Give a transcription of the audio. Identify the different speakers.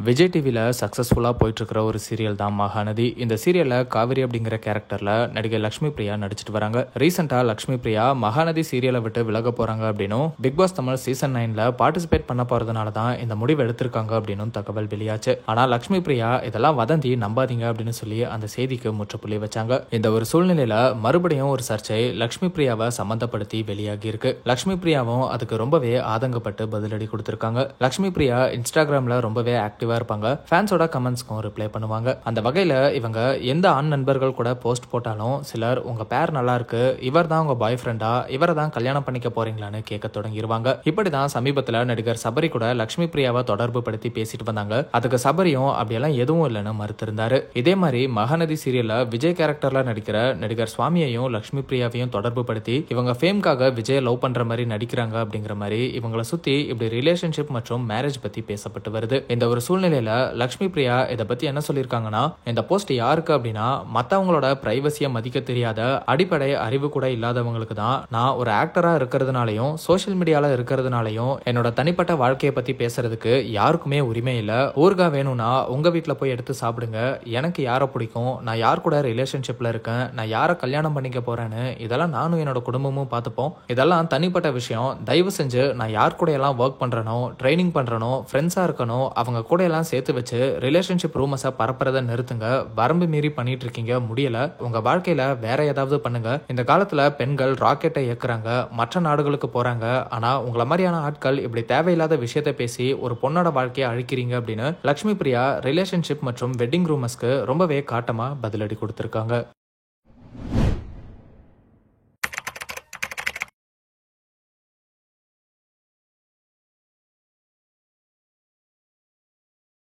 Speaker 1: விஜய் டிவியில் சக்ஸஸ்ஃபுல்லாக போயிட்டுருக்கிற ஒரு சீரியல் தான் மகாநதி. இந்த சீரியலில் காவிரி அப்படிங்கிற கேரக்டரில் நடிகை லக்ஷ்மி பிரியா நடிச்சிட்டு வராங்க. ரீசெண்டாக லக்ஷ்மி பிரியா மகாநதி சீரியலை விட்டு விலக போகிறாங்க அப்படின்னும் பிக் பாஸ் தமிழ் சீசன் 9ல் பார்ட்டிசிபேட் பண்ண போகிறதுனால தான் இந்த முடிவு எடுத்திருக்காங்க அப்படின்னும் தகவல் வெளியாச்சு. ஆனால் லக்ஷ்மி பிரியா இதெல்லாம் வதந்தி நம்பாதீங்க அப்படின்னு சொல்லி அந்த செய்திக்கு முற்றுப்புள்ளி வச்சாங்க. இந்த ஒரு சூழ்நிலையில் மறுபடியும் ஒரு சர்ச்சை லக்ஷ்மி பிரியாவை சம்மந்தப்படுத்தி வெளியாகி இருக்கு. லக்ஷ்மி பிரியாவும் அதுக்கு ரொம்பவே ஆதங்கப்பட்டு பதிலடி கொடுத்திருக்காங்க. லக்ஷ்மி பிரியா இன்ஸ்டாகிராமில் ரொம்பவே ஆக்டிவா இருப்பாங்க. ஃபேன்ஸோட கமெண்ட்ஸ்க்கும் ரிப்ளை பண்ணுவாங்க. அந்த வகையில இவங்க எந்த ஆண் நண்பர்கள் கூட போஸ்ட் போட்டாலும் சிலர் உங்க பேர் நல்லா இருக்கு, இவர் தான் உங்க பாய் ஃப்ரெண்டா, இவரை தான் கல்யாணம் பண்ணிக்க போறீங்களான்னு கேட்க தொடங்கிடுவாங்க. இப்படிதான் சமீபத்துல நடிகர் சபரி கூட லக்ஷ்மி பிரியாவை தொடர்பு படுத்தி பேசிட்டு வந்தாங்க. அதுக்கு சபரியும் அப்படியெல்லாம் எதுவும் இல்லைன்னு மறுத்திருந்தாரு. இதே மாதிரி மகாநதி சீரியல்ல விஜய் கேரக்டர்ல நடிக்கிற நடிகர் சுவாமியையும் லக்ஷ்மி பிரியாவையும் தொடர்பு படுத்தி இவங்க ஃபேம்காக விஜய் லவ் பண்ற மாதிரி நடிக்கிறாங்க அப்படிங்கிற மாதிரி இவங்களை சுத்தி இப்படி ரிலேஷன்ஷிப் மற்றும் மேரேஜ் பத்தி பேசப்பட்டு வருது. இந்த ஒரு சூழ்நிலையில லக்ஷ்மி பிரியா இதை பத்தி என்ன சொல்லியிருக்காங்கன்னா, இந்த போஸ்ட் யாருக்கு அப்படின்னா மத்தவங்களோட பிரைவசியை மதிக்க தெரியாத அடிப்படை அறிவு கூட இல்லாதவங்களுக்கு தான். நான் ஒரு ஆக்டரா இருக்கிறதுனாலையும் சோசியல் மீடியால இருக்கிறதுனாலையும் என்னோட தனிப்பட்ட வாழ்க்கையை பத்தி பேசுறதுக்கு யாருக்குமே உரிமை இல்ல. ஊர்கா வேணும்னா உங்க வீட்டுல போய் எடுத்து சாப்பிடுங்க. எனக்கு யாரை பிடிக்கும், நான் யார் கூட ரிலேஷன்ஷிப்ல இருக்கேன், நான் யாரை கல்யாணம் பண்ணிக்க போறேன்னு இதெல்லாம் நானும் என்னோட குடும்பமும் பார்த்துப்போம். இதெல்லாம் தனிப்பட்ட விஷயம். தயவு செஞ்சு நான் யார் கூட எல்லாம் ஒர்க் பண்றனோ, ட்ரைனிங் பண்றனோ, ஃப்ரெண்ட்ஸா இருக்கணும், அவங்க கூட எல்லாம் சேர்த்து வச்சு ரிலேஷன்ஷிப் ரூமஸை பரப்புறதை நிறுத்துங்க. வரம்பு மீறி பண்ணிட்டு இருக்கீங்க, முடியல. உங்க வாழ்க்கையில வேற ஏதாவது பண்ணுங்க. இந்த காலத்துல பெண்கள் ராக்கெட்டை இயக்குறாங்க, மற்ற நாடுகளுக்கு போறாங்க. ஆனா உங்களை மாதிரியான ஆட்கள் இப்படி தேவையில்லாத விஷயத்தை பேசி ஒரு பொண்ணோட வாழ்க்கையை அழிக்கிறீங்க அப்படின்னு லக்ஷ்மி பிரியா ரிலேஷன்ஷிப் மற்றும் வெட்டிங் ரூமஸ்க்கு ரொம்பவே காட்டமா பதிலடி கொடுத்திருக்காங்க.